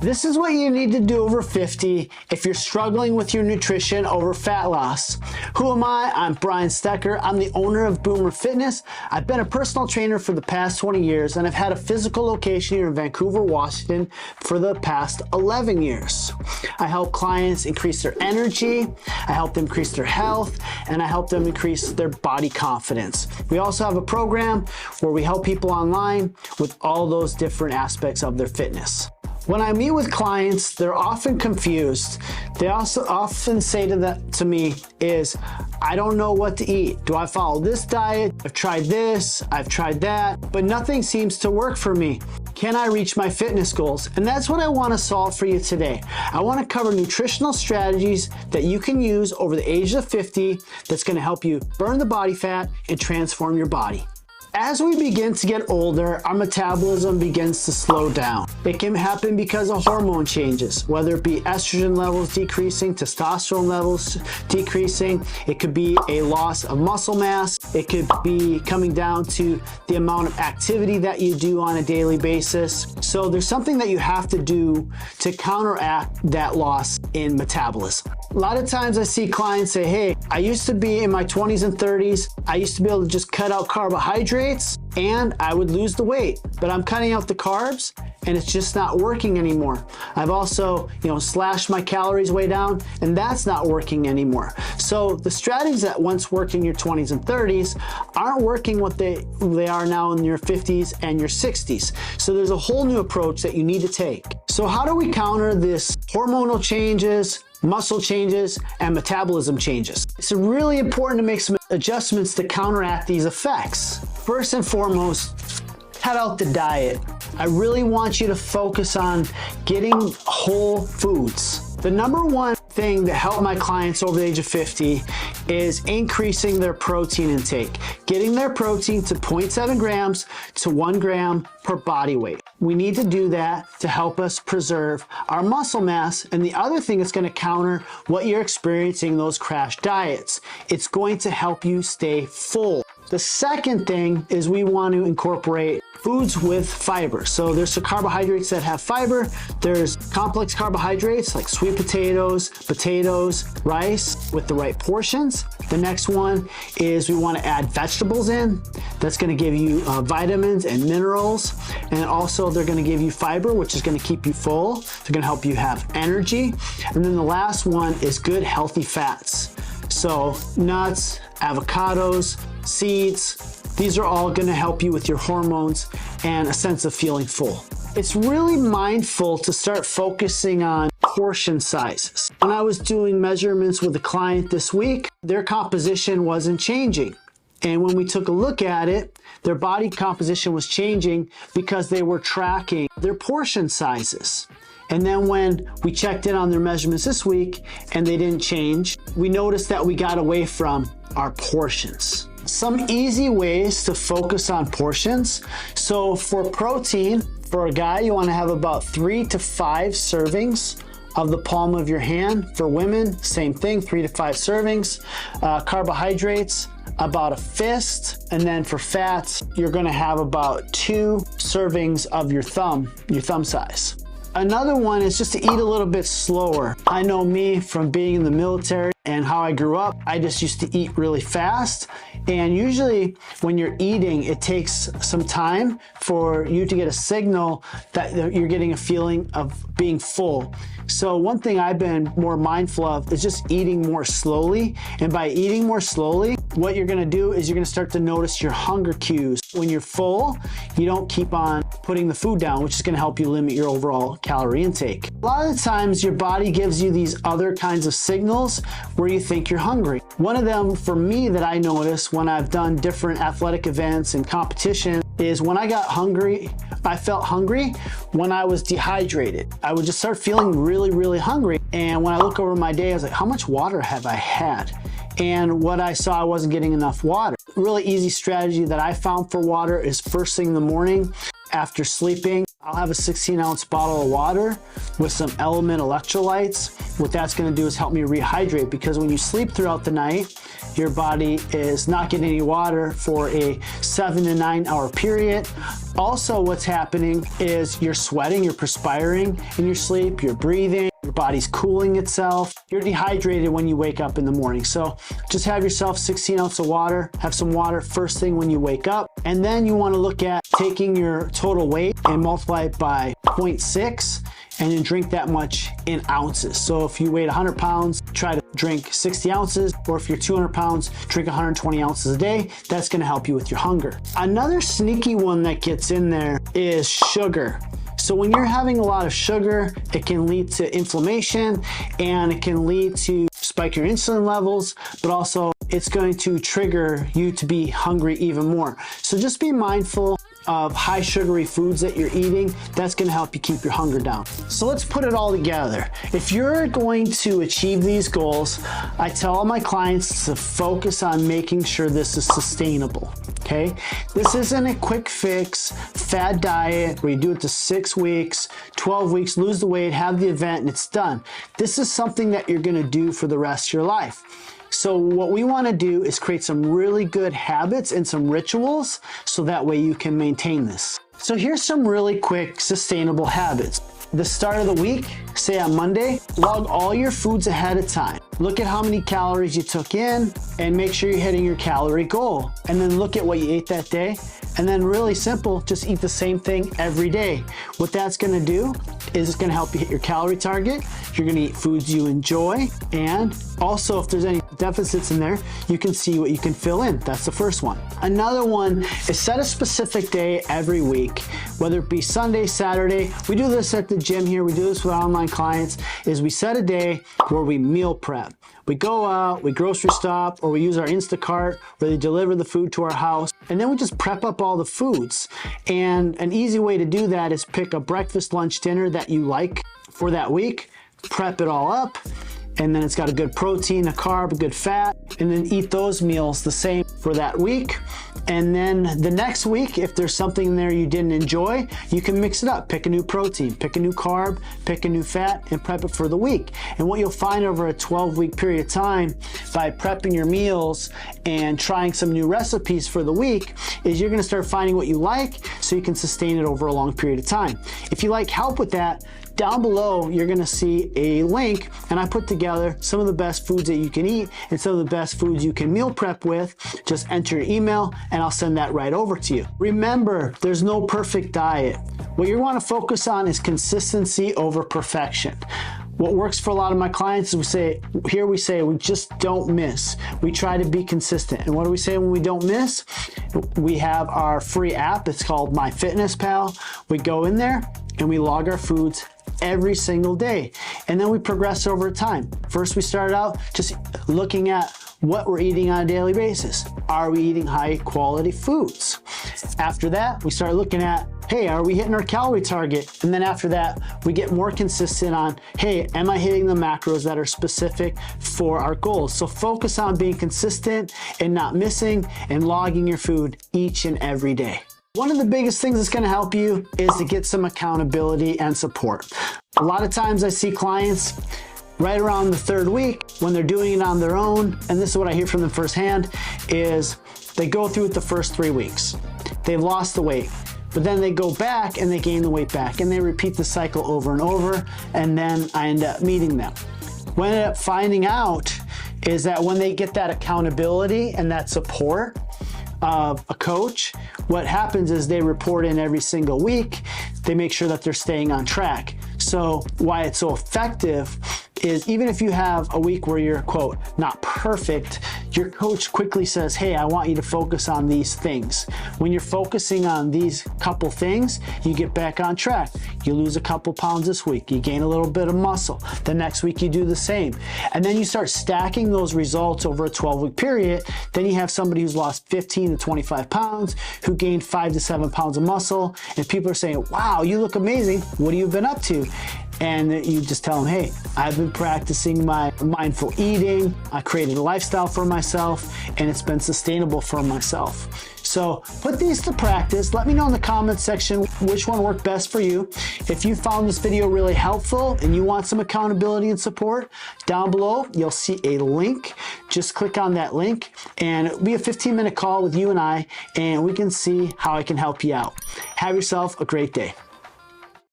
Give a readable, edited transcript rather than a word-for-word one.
This is what you need to do over 50 if you're struggling with your nutrition over fat loss. Who am I? I'm Brian Stecker. I'm the owner of Boomer Fitness. I've been a personal trainer for the past 20 years, and I've had a physical location here in Vancouver, Washington for the past 11 years. I help clients increase their energy, I help them increase their health, and I help them increase their body confidence. We also have a program where we help people online with all those different aspects of their fitness. When I meet with clients, they're often confused. They also often say to me is, I don't know what to eat. Do I follow this diet? I've tried this, I've tried that, but nothing seems to work for me. Can I reach my fitness goals? And that's what I want to solve for you today. I want to cover nutritional strategies that you can use over the age of 50 that's going to help you burn the body fat and transform your body. As we begin to get older, our metabolism begins to slow down. It can happen because of hormone changes, whether it be estrogen levels decreasing, testosterone levels decreasing. It could be a loss of muscle mass. It could be coming down to the amount of activity that you do on a daily basis. So there's something that you have to do to counteract that loss in metabolism. A lot of times I see clients say, hey, I used to be in my 20s and 30s. I used to be able to just cut out carbohydrates and I would lose the weight, but I'm cutting out the carbs and it's just not working anymore. I've also, slashed my calories way down and that's not working anymore. So the strategies that once worked in your 20s and 30s aren't working what they are now in your 50s and your 60s. So there's a whole new approach that you need to take. So how do we counter this hormonal changes, muscle changes, and metabolism changes? It's really important to make some adjustments to counteract these effects. First and foremost, cut out the diet. I really want you to focus on getting whole foods. The number one thing that helped my clients over the age of 50 is increasing their protein intake, getting their protein to 0.7 grams to 1 gram per body weight. We need to do that to help us preserve our muscle mass. And the other thing that's going to counter what you're experiencing in those crash diets. It's going to help you stay full. The second thing is we want to incorporate foods with fiber. So there's some carbohydrates that have fiber. There's complex carbohydrates like sweet potatoes, rice with the right portions. The next one is we want to add vegetables in. That's going to give you vitamins and minerals. And also they're going to give you fiber, which is going to keep you full. They're going to help you have energy. And then the last one is good healthy fats. So nuts, avocados, seeds, these are all going to help you with your hormones and a sense of feeling full. It's really mindful to start focusing on portion sizes. When I was doing measurements with a client this week, their composition wasn't changing. And when we took a look at it, their body composition was changing because they were tracking their portion sizes. And then when we checked in on their measurements this week and they didn't change, we noticed that we got away from our portions. Some easy ways to focus on portions. So for protein, for a guy, you want to have about 3 to 5 servings of the palm of your hand. For women, same thing, 3 to 5 servings. Carbohydrates, about a fist. And then for fats, you're going to have about 2 servings of your thumb size. Another one is just to eat a little bit slower. I know me from being in the military and how I grew up, I just used to eat really fast. And usually when you're eating, it takes some time for you to get a signal that you're getting a feeling of being full. So one thing I've been more mindful of is just eating more slowly. And by eating more slowly, what you're gonna do is you're gonna start to notice your hunger cues. When you're full, you don't keep on putting the food down, which is gonna help you limit your overall calorie intake. A lot of the times your body gives you these other kinds of signals where you think you're hungry. One of them for me that I notice when I've done different athletic events and competition is when I got hungry, I felt hungry when I was dehydrated. I would just start feeling really, really hungry. And when I look over my day, I was like, how much water have I had? And what I saw, I wasn't getting enough water. A really easy strategy that I found for water is first thing in the morning after sleeping, I'll have a 16-ounce bottle of water with some element electrolytes. What that's going to do is help me rehydrate, because when you sleep throughout the night your body is not getting any water for a 7 to 9 hour period. Also, what's happening is you're sweating, you're perspiring in your sleep, you're breathing, your body's cooling itself. You're dehydrated when you wake up in the morning. So just have yourself 16 ounces of water, have some water first thing when you wake up. And then you want to look at taking your total weight and multiply it by 0.6 and then drink that much in ounces. So if you weigh 100 pounds, try to drink 60 ounces, or if you're 200 pounds, drink 120 ounces a day. That's gonna help you with your hunger. Another sneaky one that gets in there is sugar. So when you're having a lot of sugar, it can lead to inflammation and it can lead to spike your insulin levels, but also it's going to trigger you to be hungry even more. So just be mindful of high sugary foods that you're eating. That's going to help you keep your hunger down. So let's put it all together. If you're going to achieve these goals, I tell all my clients to focus on making sure this is sustainable. Okay? This isn't a quick fix, fad diet where you do it to 6 weeks, 12 weeks, lose the weight, have the event, and it's done. This is something that you're going to do for the rest of your life. So what we want to do is create some really good habits and some rituals so that way you can maintain this. So here's some really quick sustainable habits. The start of the week, say on Monday, log all your foods ahead of time. Look at how many calories you took in and make sure you're hitting your calorie goal. And then look at what you ate that day. And then really simple, just eat the same thing every day. What that's gonna do is it's gonna help you hit your calorie target. You're gonna eat foods you enjoy. And also if there's any deficits in there, you can see what you can fill in. That's the first one. Another one is set a specific day every week, whether it be Sunday, Saturday. We do this at the gym here. We do this with online clients, is we set a day where we meal prep. We go out, we grocery shop, or we use our Instacart where they deliver the food to our house. And then we just prep up all the foods. And an easy way to do that is pick a breakfast, lunch, dinner that you like for that week, prep it all up, and then it's got a good protein, a carb, a good fat, and then eat those meals the same for that week. And then the next week, if there's something in there you didn't enjoy, you can mix it up. Pick a new protein, pick a new carb, pick a new fat, and prep it for the week. And what you'll find over a 12-week period of time by prepping your meals and trying some new recipes for the week is you're gonna start finding what you like so you can sustain it over a long period of time. If you like help with that, down below, you're gonna see a link, and I put together some of the best foods that you can eat and some of the best foods you can meal prep with. Just enter your email and I'll send that right over to you. Remember, there's no perfect diet. What you wanna focus on is consistency over perfection. What works for a lot of my clients is we say we just don't miss. We try to be consistent. And what do we say when we don't miss? We have our free app. It's called MyFitnessPal. We go in there and we log our foods every single day. And then we progress over time. First, we started out just looking at what we're eating on a daily basis. Are we eating high quality foods? After that, we start looking at, hey, are we hitting our calorie target? And then after that, we get more consistent on, hey, am I hitting the macros that are specific for our goals? So focus on being consistent and not missing and logging your food each and every day. One of the biggest things that's gonna help you is to get some accountability and support. A lot of times I see clients right around the 3rd week when they're doing it on their own, and this is what I hear from them firsthand, is they go through it the first 3 weeks. They've lost the weight, but then they go back and they gain the weight back, and they repeat the cycle over and over, and then I end up meeting them. What I end up finding out is that when they get that accountability and that support of a coach, what happens is they report in every single week. They make sure that they're staying on track. So why it's so effective is even if you have a week where you're, quote, not perfect, your coach quickly says, hey, I want you to focus on these things. When you're focusing on these couple things, you get back on track. You lose a couple pounds this week, you gain a little bit of muscle. The next week you do the same. And then you start stacking those results over a 12-week period. Then you have somebody who's lost 15 to 25 pounds, who gained 5 to 7 pounds of muscle, and people are saying, wow, you look amazing. What have you been up to? And you just tell them, hey, I've been practicing my mindful eating. I created a lifestyle for myself, and it's been sustainable for myself. So put these to practice. Let me know in the comments section which one worked best for you. If you found this video really helpful and you want some accountability and support, down below you'll see a link. Just click on that link and it'll be a 15-minute call with you and I, and we can see how I can help you out. Have yourself a great day.